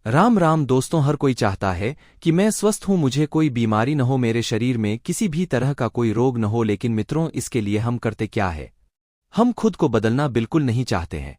राम राम दोस्तों, हर कोई चाहता है कि मैं स्वस्थ हूं, मुझे कोई बीमारी न हो, मेरे शरीर में किसी भी तरह का कोई रोग न हो। लेकिन मित्रों, इसके लिए हम करते क्या है? हम खुद को बदलना बिल्कुल नहीं चाहते हैं।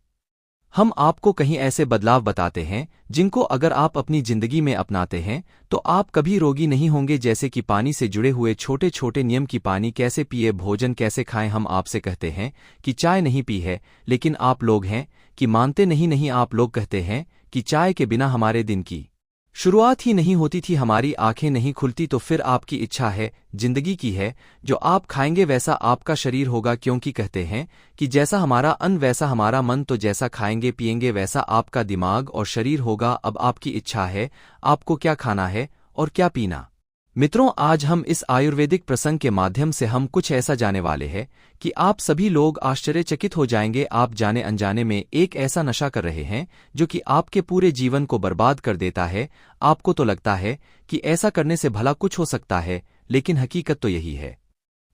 हम आपको कहीं ऐसे बदलाव बताते हैं जिनको अगर आप अपनी जिंदगी में अपनाते हैं तो आप कभी रोगी नहीं होंगे। जैसे कि पानी से जुड़े हुए छोटे छोटे नियम की पानी कैसे पिए, भोजन कैसे खाएं। हम आपसे कहते हैं कि चाय नहीं पी है, लेकिन आप लोग हैं कि मानते नहीं। आप लोग कहते हैं कि चाय के बिना हमारे दिन की शुरुआत ही नहीं होती थी, हमारी आंखें नहीं खुलती। तो फिर आपकी इच्छा है जिंदगी की है, जो आप खाएंगे वैसा आपका शरीर होगा। क्योंकि कहते हैं कि जैसा हमारा अन्न वैसा हमारा मन, तो जैसा खाएंगे पिएंगे वैसा आपका दिमाग और शरीर होगा। अब आपकी इच्छा है आपको क्या खाना है और क्या पीना। मित्रों, आज हम इस आयुर्वेदिक प्रसंग के माध्यम से हम कुछ ऐसा जाने वाले हैं कि आप सभी लोग आश्चर्यचकित हो जाएंगे। आप जाने अनजाने में एक ऐसा नशा कर रहे हैं जो कि आपके पूरे जीवन को बर्बाद कर देता है। आपको तो लगता है कि ऐसा करने से भला कुछ हो सकता है, लेकिन हकीकत तो यही है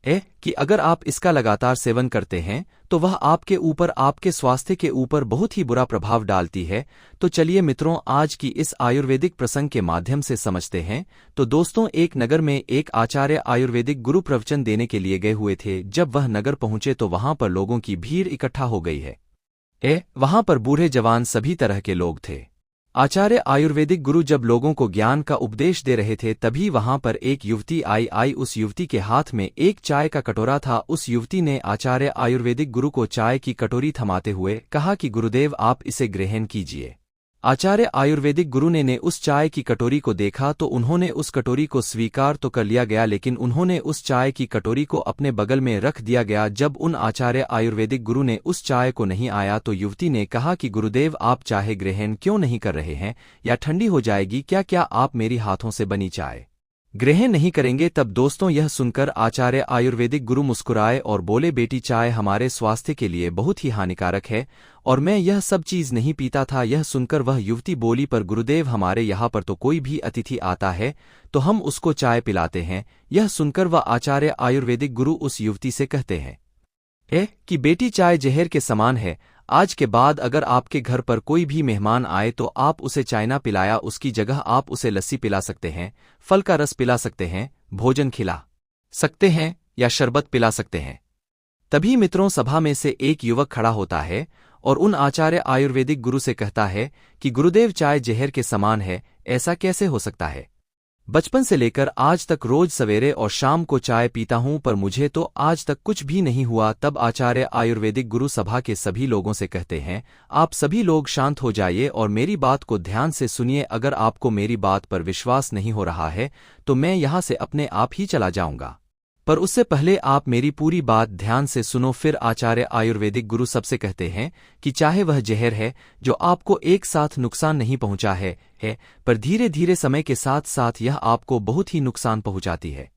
कि अगर आप इसका लगातार सेवन करते हैं तो वह आपके ऊपर, आपके स्वास्थ्य के ऊपर बहुत ही बुरा प्रभाव डालती है। तो चलिए मित्रों, आज की इस आयुर्वेदिक प्रसंग के माध्यम से समझते हैं। तो दोस्तों, एक नगर में एक आचार्य आयुर्वेदिक गुरु प्रवचन देने के लिए गए हुए थे। जब वह नगर पहुंचे तो वहां पर लोगों की भीड़ इकट्ठा हो गई है। वहां पर बूढ़े जवान सभी तरह के लोग थे। आचार्य आयुर्वेदिक गुरु जब लोगों को ज्ञान का उपदेश दे रहे थे, तभी वहां पर एक युवती आई। उस युवती के हाथ में एक चाय का कटोरा था। उस युवती ने आचार्य आयुर्वेदिक गुरु को चाय की कटोरी थमाते हुए कहा कि गुरुदेव, आप इसे ग्रहण कीजिए। आचार्य आयुर्वेदिक गुरु ने उस चाय की कटोरी को देखा तो उन्होंने उस कटोरी को स्वीकार तो कर लिया गया, लेकिन उन्होंने उस चाय की कटोरी को अपने बगल में रख दिया गया। जब उन आचार्य आयुर्वेदिक गुरु ने उस चाय को नहीं आया तो युवती ने कहा कि गुरुदेव, आप चाय ग्रहण क्यों नहीं कर रहे हैं, या ठंडी हो जाएगी क्या आप मेरी हाथों से बनी चाय ग्रहण नहीं करेंगे? तब दोस्तों, यह सुनकर आचार्य आयुर्वेदिक गुरु मुस्कुराए और बोले, बेटी, चाय हमारे स्वास्थ्य के लिए बहुत ही हानिकारक है और मैं यह सब चीज नहीं पीता था। यह सुनकर वह युवती बोली, पर गुरुदेव, हमारे यहाँ पर तो कोई भी अतिथि आता है तो हम उसको चाय पिलाते हैं। यह सुनकर वह आचार्य आयुर्वेदिक गुरु उस युवती से कहते हैं कि बेटी, चाय जहर के समान है। आज के बाद अगर आपके घर पर कोई भी मेहमान आए तो आप उसे चाय ना पिलाया, उसकी जगह आप उसे लस्सी पिला सकते हैं, फल का रस पिला सकते हैं, भोजन खिला सकते हैं या शरबत पिला सकते हैं। तभी मित्रों, सभा में से एक युवक खड़ा होता है और उन आचार्य आयुर्वेदिक गुरु से कहता है कि गुरुदेव, चाय जहर के समान है, ऐसा कैसे हो सकता है? बचपन से लेकर आज तक रोज सवेरे और शाम को चाय पीता हूं, पर मुझे तो आज तक कुछ भी नहीं हुआ। तब आचार्य आयुर्वेदिक गुरु सभा के सभी लोगों से कहते हैं, आप सभी लोग शांत हो जाइए और मेरी बात को ध्यान से सुनिए। अगर आपको मेरी बात पर विश्वास नहीं हो रहा है तो मैं यहां से अपने आप ही चला जाऊंगा, पर उससे पहले आप मेरी पूरी बात ध्यान से सुनो। फिर आचार्य आयुर्वेदिक गुरु सबसे कहते हैं कि चाहे वह जहर है जो आपको एक साथ नुकसान नहीं पहुंचा है, पर धीरे धीरे समय के साथ साथ यह आपको बहुत ही नुकसान पहुंचाती है।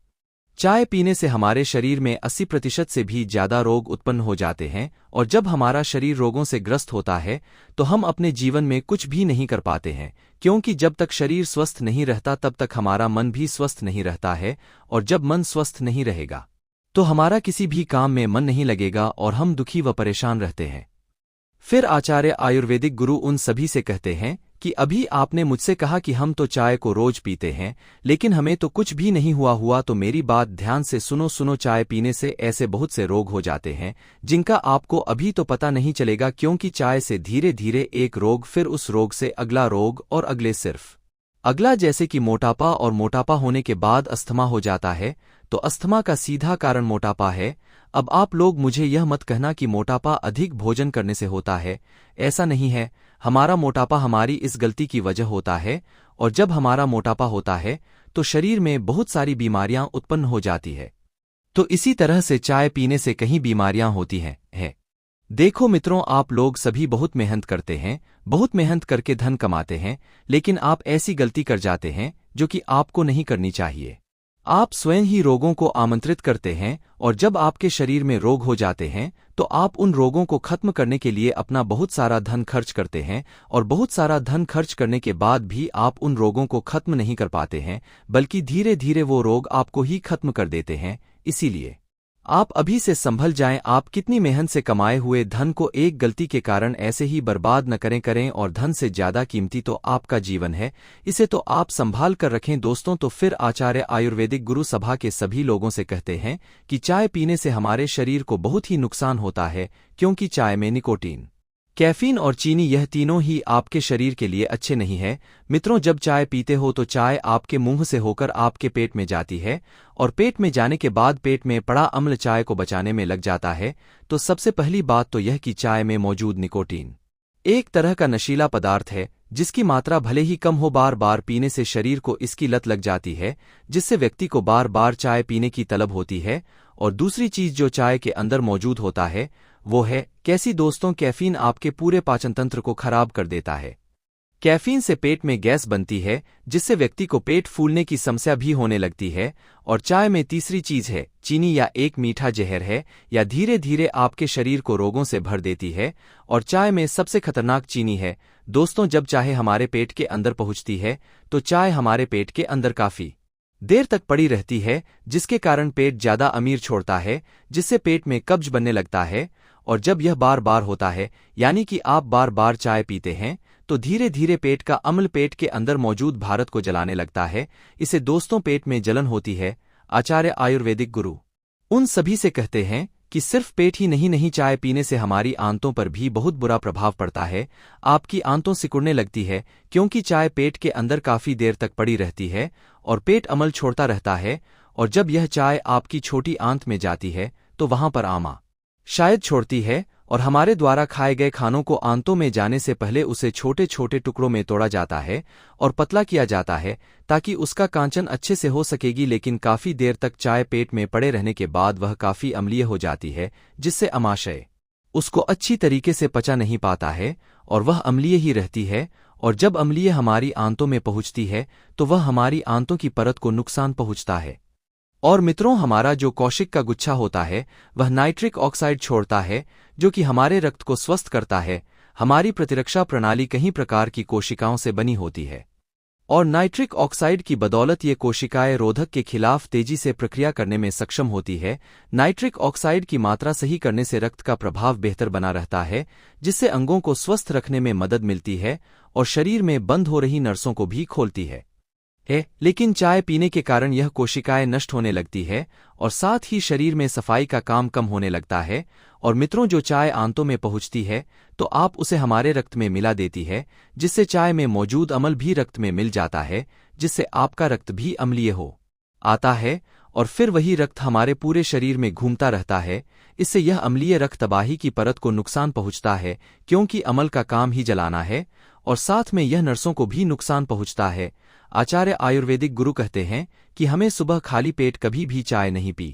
चाय पीने से हमारे शरीर में 80% से भी ज्यादा रोग उत्पन्न हो जाते हैं, और जब हमारा शरीर रोगों से ग्रस्त होता है तो हम अपने जीवन में कुछ भी नहीं कर पाते हैं। क्योंकि जब तक शरीर स्वस्थ नहीं रहता तब तक हमारा मन भी स्वस्थ नहीं रहता है, और जब मन स्वस्थ नहीं रहेगा तो हमारा किसी भी काम में मन नहीं लगेगा और हम दुखी व परेशान रहते हैं। फिर आचार्य आयुर्वेदिक गुरु उन सभी से कहते हैं कि अभी आपने मुझसे कहा कि हम तो चाय को रोज पीते हैं, लेकिन हमें तो कुछ भी नहीं हुआ। तो मेरी बात ध्यान से सुनो। चाय पीने से ऐसे बहुत से रोग हो जाते हैं जिनका आपको अभी तो पता नहीं चलेगा, क्योंकि चाय से धीरे धीरे एक रोग, फिर उस रोग से अगला रोग और अगले सिर्फ अगला, जैसे कि मोटापा, और मोटापा होने के बाद अस्थमा हो जाता है। तो अस्थमा का सीधा कारण मोटापा है। अब आप लोग मुझे यह मत कहना कि मोटापा अधिक भोजन करने से होता है, ऐसा नहीं है। हमारा मोटापा हमारी इस गलती की वजह होता है, और जब हमारा मोटापा होता है तो शरीर में बहुत सारी बीमारियां उत्पन्न हो जाती है। तो इसी तरह से चाय पीने से कहीं बीमारियां होती हैं। देखो मित्रों, आप लोग सभी बहुत मेहनत करते हैं, बहुत मेहनत करके धन कमाते हैं, लेकिन आप ऐसी गलती कर जाते हैं जो कि आपको नहीं करनी चाहिए। आप स्वयं ही रोगों को आमंत्रित करते हैं, और जब आपके शरीर में रोग हो जाते हैं तो आप उन रोगों को खत्म करने के लिए अपना बहुत सारा धन खर्च करते हैं, और बहुत सारा धन खर्च करने के बाद भी आप उन रोगों को खत्म नहीं कर पाते हैं, बल्कि धीरे धीरे वो रोग आपको ही खत्म कर देते हैं। इसीलिए आप अभी से संभल जाएं। आप कितनी मेहनत से कमाए हुए धन को एक गलती के कारण ऐसे ही बर्बाद न करें और धन से ज्यादा कीमती तो आपका जीवन है, इसे तो आप संभाल कर रखें। दोस्तों, तो फिर आचार्य आयुर्वेदिक गुरु सभा के सभी लोगों से कहते हैं कि चाय पीने से हमारे शरीर को बहुत ही नुकसान होता है, क्योंकि चाय में निकोटीन, कैफीन और चीनी यह तीनों ही आपके शरीर के लिए अच्छे नहीं है। मित्रों, जब चाय पीते हो तो चाय आपके मुंह से होकर आपके पेट में जाती है और पेट में जाने के बाद पेट में पड़ा अम्ल चाय को बचाने में लग जाता है। तो सबसे पहली बात तो यह कि चाय में मौजूद निकोटीन एक तरह का नशीला पदार्थ है, जिसकी मात्रा भले ही कम हो, बार बार पीने से शरीर को इसकी लत लग जाती है, जिससे व्यक्ति को बार बार चाय पीने की तलब होती है। और दूसरी चीज जो चाय के अंदर मौजूद होता है वो है कैसी दोस्तों, कैफीन आपके पूरे पाचन तंत्र को खराब कर देता है। कैफीन से पेट में गैस बनती है, जिससे व्यक्ति को पेट फूलने की समस्या भी होने लगती है। और चाय में तीसरी चीज है चीनी, या एक मीठा जहर है, या धीरे धीरे आपके शरीर को रोगों से भर देती है। और चाय में सबसे खतरनाक चीनी है दोस्तों। जब चाय हमारे पेट के अंदर पहुंचती है तो चाय हमारे पेट के अंदर काफी देर तक पड़ी रहती है, जिसके कारण पेट ज्यादा अमीर छोड़ता है, जिससे पेट में कब्ज बनने लगता है। और जब यह बार बार होता है, यानी कि आप बार बार चाय पीते हैं, तो धीरे धीरे पेट का अम्ल पेट के अंदर मौजूद भारत को जलाने लगता है। इसे दोस्तों पेट में जलन होती है। आचार्य आयुर्वेदिक गुरु उन सभी से कहते हैं कि सिर्फ पेट ही नहीं, चाय पीने से हमारी आंतों पर भी बहुत बुरा प्रभाव पड़ता है। आपकी आंतों सिकुड़ने लगती है, क्योंकि चाय पेट के अंदर काफी देर तक पड़ी रहती है और पेट अमल छोड़ता रहता है। और जब यह चाय आपकी छोटी आंत में जाती है तो वहां पर आमा शायद छोड़ती है, और हमारे द्वारा खाए गए खानों को आंतों में जाने से पहले उसे छोटे छोटे टुकड़ों में तोड़ा जाता है और पतला किया जाता है, ताकि उसका कांचन अच्छे से हो सकेगी। लेकिन काफी देर तक चाय पेट में पड़े रहने के बाद वह काफी अम्लीय हो जाती है, जिससे अमाशय उसको अच्छी तरीके से पचा नहीं पाता है और वह अम्लीय ही रहती है। और जब अम्लीय हमारी आंतों में पहुंचती है तो वह हमारी आंतों की परत को नुकसान पहुंचता है। और मित्रों, हमारा जो कौशिक का गुच्छा होता है वह नाइट्रिक ऑक्साइड छोड़ता है, जो कि हमारे रक्त को स्वस्थ करता है। हमारी प्रतिरक्षा प्रणाली कई प्रकार की कोशिकाओं से बनी होती है और नाइट्रिक ऑक्साइड की बदौलत ये कोशिकाएं रोधक के खिलाफ तेजी से प्रक्रिया करने में सक्षम होती है। नाइट्रिक ऑक्साइड की मात्रा सही करने से रक्त का प्रभाव बेहतर बना रहता है, जिससे अंगों को स्वस्थ रखने में मदद मिलती है और शरीर में बंद हो रही नसों को भी खोलती है। लेकिन चाय पीने के कारण यह कोशिकाएं नष्ट होने लगती है और साथ ही शरीर में सफाई का काम कम होने लगता है। और मित्रों, जो चाय आंतों में पहुंचती है तो आप उसे हमारे रक्त में मिला देती है, जिससे चाय में मौजूद अम्ल भी रक्त में मिल जाता है, जिससे आपका रक्त भी अम्लीय हो आता है और फिर वही रक्त हमारे पूरे शरीर में घूमता रहता है। इससे यह अम्लीय रक्त तबाही की परत को नुकसान पहुंचता है, क्योंकि अमल का काम ही जलाना है, और साथ में यह नसों को भी नुकसान पहुंचता है। आचार्य आयुर्वेदिक गुरु कहते हैं कि हमें सुबह खाली पेट कभी भी चाय नहीं पी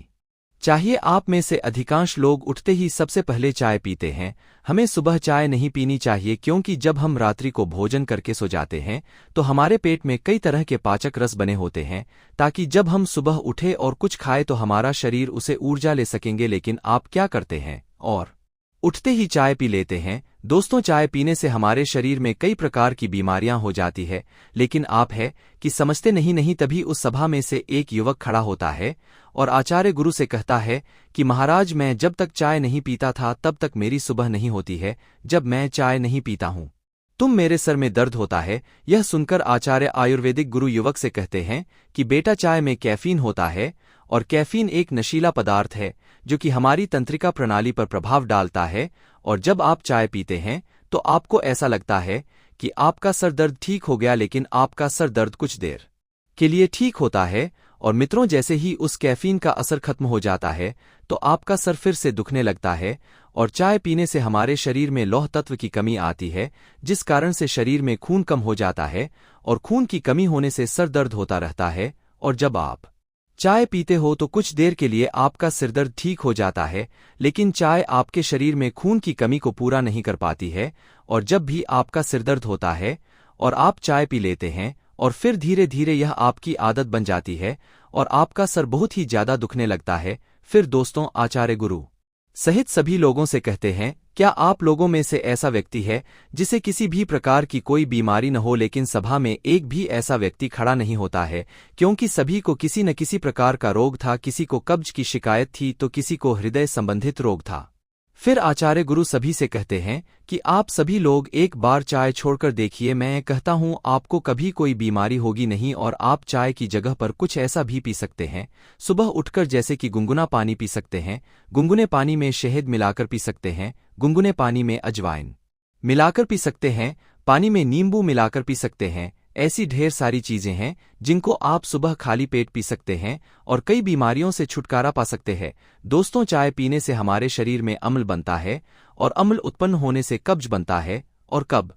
चाहिए। आप में से अधिकांश लोग उठते ही सबसे पहले चाय पीते हैं। हमें सुबह चाय नहीं पीनी चाहिए, क्योंकि जब हम रात्रि को भोजन करके सो जाते हैं तो हमारे पेट में कई तरह के पाचक रस बने होते हैं, ताकि जब हम सुबह उठे और कुछ खाए तो हमारा शरीर उसे ऊर्जा ले सकेंगे। लेकिन आप क्या करते हैं और उठते ही चाय पी लेते हैं। दोस्तों, चाय पीने से हमारे शरीर में कई प्रकार की बीमारियां हो जाती है, लेकिन आप है कि समझते नहीं। तभी उस सभा में से एक युवक खड़ा होता है और आचार्य गुरु से कहता है कि महाराज, मैं जब तक चाय नहीं पीता था तब तक मेरी सुबह नहीं होती है। जब मैं चाय नहीं पीता हूं तुम मेरे सर में दर्द होता है। यह सुनकर आचार्य आयुर्वेदिक गुरु युवक से कहते हैं कि बेटा, चाय में कैफीन होता है और कैफीन एक नशीला पदार्थ है जो कि हमारी तंत्रिका प्रणाली पर प्रभाव डालता है। और जब आप चाय पीते हैं तो आपको ऐसा लगता है कि आपका सर दर्द ठीक हो गया, लेकिन आपका सर दर्द कुछ देर के लिए ठीक होता है। और मित्रों, जैसे ही उस कैफीन का असर खत्म हो जाता है तो आपका सर फिर से दुखने लगता है। और चाय पीने से हमारे शरीर में लौह तत्व की कमी आती है, जिस कारण से शरीर में खून कम हो जाता है और खून की कमी होने से सर दर्द होता रहता है। और जब आप चाय पीते हो तो कुछ देर के लिए आपका सिरदर्द ठीक हो जाता है, लेकिन चाय आपके शरीर में खून की कमी को पूरा नहीं कर पाती है। और जब भी आपका सिरदर्द होता है और आप चाय पी लेते हैं और फिर धीरे धीरे यह आपकी आदत बन जाती है और आपका सर बहुत ही ज्यादा दुखने लगता है, फिर दोस्तों, आचार्य गुरु सहित सभी लोगों से कहते हैं, क्या आप लोगों में से ऐसा व्यक्ति है जिसे किसी भी प्रकार की कोई बीमारी न हो, लेकिन सभा में एक भी ऐसा व्यक्ति खड़ा नहीं होता है, क्योंकि सभी को किसी न किसी प्रकार का रोग था। किसी को कब्ज की शिकायत थी तो किसी को हृदय संबंधित रोग था। फिर आचार्य गुरु सभी से कहते हैं कि आप सभी लोग एक बार चाय छोड़कर देखिए, मैं कहता हूं आपको कभी कोई बीमारी होगी नहीं, और आप चाय की जगह पर कुछ ऐसा भी पी सकते हैं सुबह उठकर, जैसे कि गुनगुना पानी पी सकते हैं, गुनगुने पानी में शहद मिलाकर पी सकते हैं, गुनगुने पानी में अजवाइन मिलाकर पी सकते हैं, पानी में नींबू मिलाकर पी सकते हैं। ऐसी ढेर सारी चीजें हैं जिनको आप सुबह खाली पेट पी सकते हैं और कई बीमारियों से छुटकारा पा सकते हैं। दोस्तों, चाय पीने से हमारे शरीर में अम्ल बनता है और अम्ल उत्पन्न होने से कब्ज बनता है, और कब्ज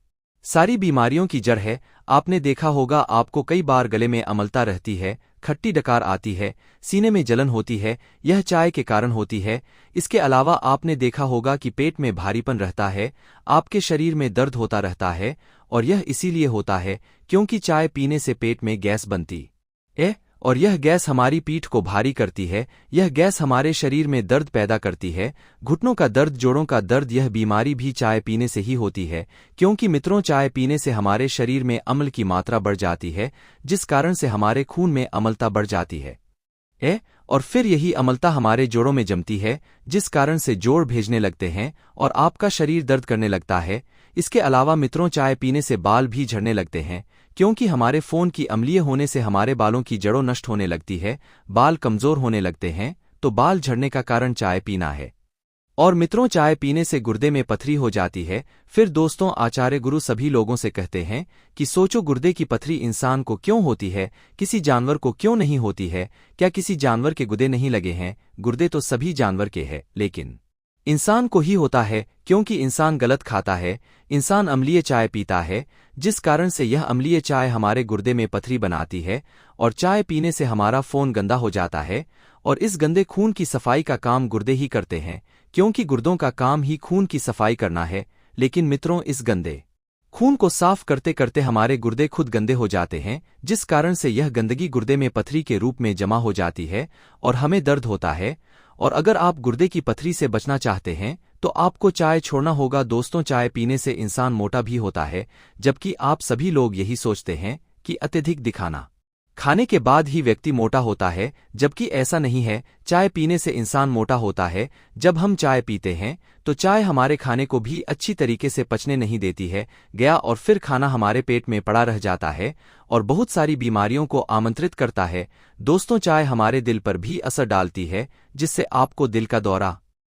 सारी बीमारियों की जड़ है। आपने देखा होगा, आपको कई बार गले में अम्लता रहती है, खट्टी डकार आती है, सीने में जलन होती है, यह चाय के कारण होती है। इसके अलावा आपने देखा होगा कि पेट में भारीपन रहता है, आपके शरीर में दर्द होता रहता है, और यह इसीलिए होता है क्योंकि चाय पीने से पेट में गैस बनती है, और यह गैस हमारी पीठ को भारी करती है। यह गैस हमारे शरीर में दर्द पैदा करती है, घुटनों का दर्द, जोड़ों का दर्द। यह बीमारी भी चाय पीने से ही होती है, क्योंकि मित्रों, चाय पीने से हमारे शरीर में अम्ल की मात्रा बढ़ जाती है, जिस कारण से हमारे खून में अम्लता बढ़ जाती है, और फिर यही अम्लता हमारे जोड़ों में जमती है, जिस कारण से जोड़ भेजने लगते हैं और आपका शरीर दर्द करने लगता है। इसके अलावा मित्रों, चाय पीने से बाल भी झड़ने लगते हैं, क्योंकि हमारे फोन की अम्लीय होने से हमारे बालों की जड़ों नष्ट होने लगती है, बाल कमजोर होने लगते हैं, तो बाल झड़ने का कारण चाय पीना है। और मित्रों, चाय पीने से गुर्दे में पथरी हो जाती है। फिर दोस्तों, आचार्य गुरु सभी लोगों से कहते हैं कि सोचो, गुर्दे की पथरी इंसान को क्यों होती है, किसी जानवर को क्यों नहीं होती है? क्या किसी जानवर के गुर्दे नहीं लगे हैं? गुर्दे तो सभी जानवर के हैं, लेकिन इंसान को ही होता है, क्योंकि इंसान गलत खाता है, इंसान अम्लीय चाय पीता है, जिस कारण से यह अम्लीय चाय हमारे गुर्दे में पथरी बनाती है, और चाय पीने से हमारा खून गंदा हो जाता है, और इस गंदे खून की सफाई का काम गुर्दे ही करते हैं, क्योंकि गुर्दों का काम ही खून की सफाई करना है। लेकिन मित्रों, इस गंदे खून को साफ करते करते हमारे गुर्दे खुद गंदे हो जाते हैं, जिस कारण से यह गंदगी गुर्दे में पथरी के रूप में जमा हो जाती है और हमें दर्द होता है। और अगर आप गुर्दे की पथरी से बचना चाहते हैं तो आपको चाय छोड़ना होगा। दोस्तों, चाय पीने से इंसान मोटा भी होता है, जबकि आप सभी लोग यही सोचते हैं कि अत्यधिक दिखाना खाने के बाद ही व्यक्ति मोटा होता है, जबकि ऐसा नहीं है। चाय पीने से इंसान मोटा होता है। जब हम चाय पीते हैं तो चाय हमारे खाने को भी अच्छी तरीके से पचने नहीं देती है गया, और फिर खाना हमारे पेट में पड़ा रह जाता है और बहुत सारी बीमारियों को आमंत्रित करता है। दोस्तों, चाय हमारे दिल पर भी असर डालती है, जिससे आपको दिल का दौरा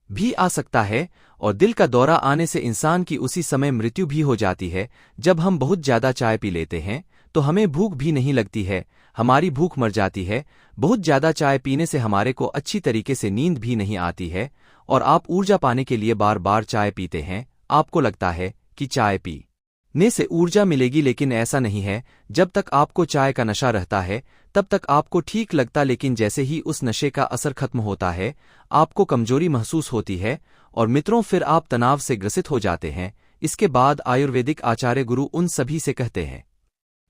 भी आ सकता है, और दिल का दौरा आने से इंसान की उसी समय मृत्यु भी हो जाती है। जब हम बहुत ज्यादा चाय पी लेते हैं तो हमें भूख भी नहीं लगती है, हमारी भूख मर जाती है। बहुत ज्यादा चाय पीने से हमारे को अच्छी तरीके से नींद भी नहीं आती है, और आप ऊर्जा पाने के लिए बार बार चाय पीते हैं। आपको लगता है कि चाय पीने से ऊर्जा मिलेगी, लेकिन ऐसा नहीं है। जब तक आपको चाय का नशा रहता है तब तक आपको ठीक लगता, लेकिन जैसे ही उस नशे का असर खत्म होता है आपको कमजोरी महसूस होती है, और मित्रों, फिर आप तनाव से ग्रसित हो जाते हैं। इसके बाद आयुर्वेदिक आचार्य गुरु उन सभी से कहते हैं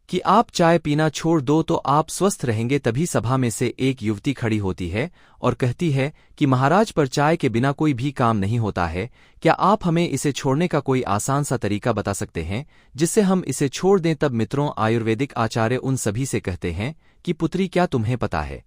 कि आप चाय पीना छोड़ दो तो आप स्वस्थ रहेंगे। तभी सभा में से एक युवती खड़ी होती है और कहती है कि महाराज, पर चाय के बिना कोई भी काम नहीं होता है, क्या आप हमें इसे छोड़ने का कोई आसान सा तरीका बता सकते हैं जिससे हम इसे छोड़ दें? तब मित्रों, आयुर्वेदिक आचार्य उन सभी से कहते हैं कि पुत्री, क्या तुम्हें पता है,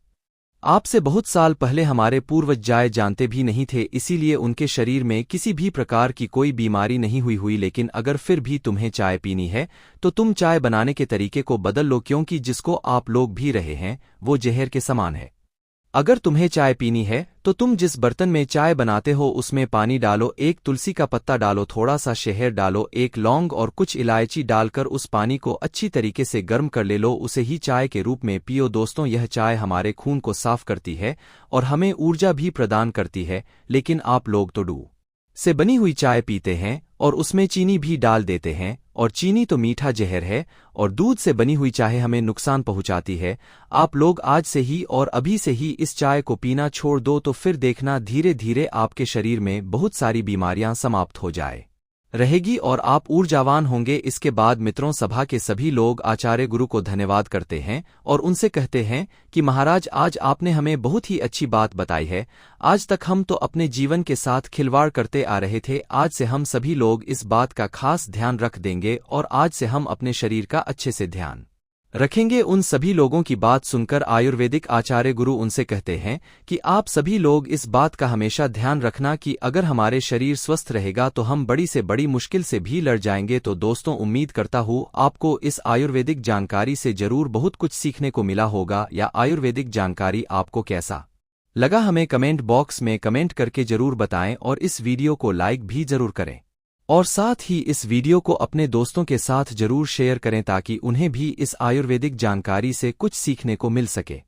आपसे बहुत साल पहले हमारे पूर्वज चाय जानते भी नहीं थे, इसीलिए उनके शरीर में किसी भी प्रकार की कोई बीमारी नहीं हुई। लेकिन अगर फिर भी तुम्हें चाय पीनी है तो तुम चाय बनाने के तरीके को बदल लो, क्योंकि जिसको आप लोग भी रहे हैं वो जहर के समान है। अगर तुम्हें चाय पीनी है तो तुम जिस बर्तन में चाय बनाते हो उसमें पानी डालो, एक तुलसी का पत्ता डालो, थोड़ा सा शहद डालो, एक लौंग और कुछ इलायची डालकर उस पानी को अच्छी तरीके से गर्म कर ले लो, उसे ही चाय के रूप में पियो। दोस्तों, यह चाय हमारे खून को साफ करती है और हमें ऊर्जा भी प्रदान करती है। लेकिन आप लोग तो दूध से बनी हुई चाय पीते हैं और उसमें चीनी भी डाल देते हैं, और चीनी तो मीठा जहर है, और दूध से बनी हुई चाय हमें नुकसान पहुंचाती है। आप लोग आज से ही और अभी से ही इस चाय को पीना छोड़ दो, तो फिर देखना धीरे धीरे आपके शरीर में बहुत सारी बीमारियां समाप्त हो जाए। रहेगी और आप ऊर्जावान होंगे। इसके बाद मित्रों सभा के सभी लोग आचार्य गुरु को धन्यवाद करते हैं और उनसे कहते हैं कि महाराज आज आपने हमें बहुत ही अच्छी बात बताई है। आज तक हम तो अपने जीवन के साथ खिलवाड़ करते आ रहे थे, आज से हम सभी लोग इस बात का खास ध्यान रख देंगे और आज से हम अपने शरीर का अच्छे से ध्यान रखेंगे। उन सभी लोगों की बात सुनकर आयुर्वेदिक आचार्य गुरु उनसे कहते हैं कि आप सभी लोग इस बात का हमेशा ध्यान रखना कि अगर हमारे शरीर स्वस्थ रहेगा तो हम बड़ी से बड़ी मुश्किल से भी लड़ जाएंगे। तो दोस्तों उम्मीद करता हूँ आपको इस आयुर्वेदिक जानकारी से जरूर बहुत कुछ सीखने को मिला होगा। या आयुर्वेदिक जानकारी आपको कैसा लगा हमें कमेंट बॉक्स में कमेंट करके जरूर बताएं और इस वीडियो को लाइक भी जरूर करें और साथ ही इस वीडियो को अपने दोस्तों के साथ जरूर शेयर करें ताकि उन्हें भी इस आयुर्वेदिक जानकारी से कुछ सीखने को मिल सके।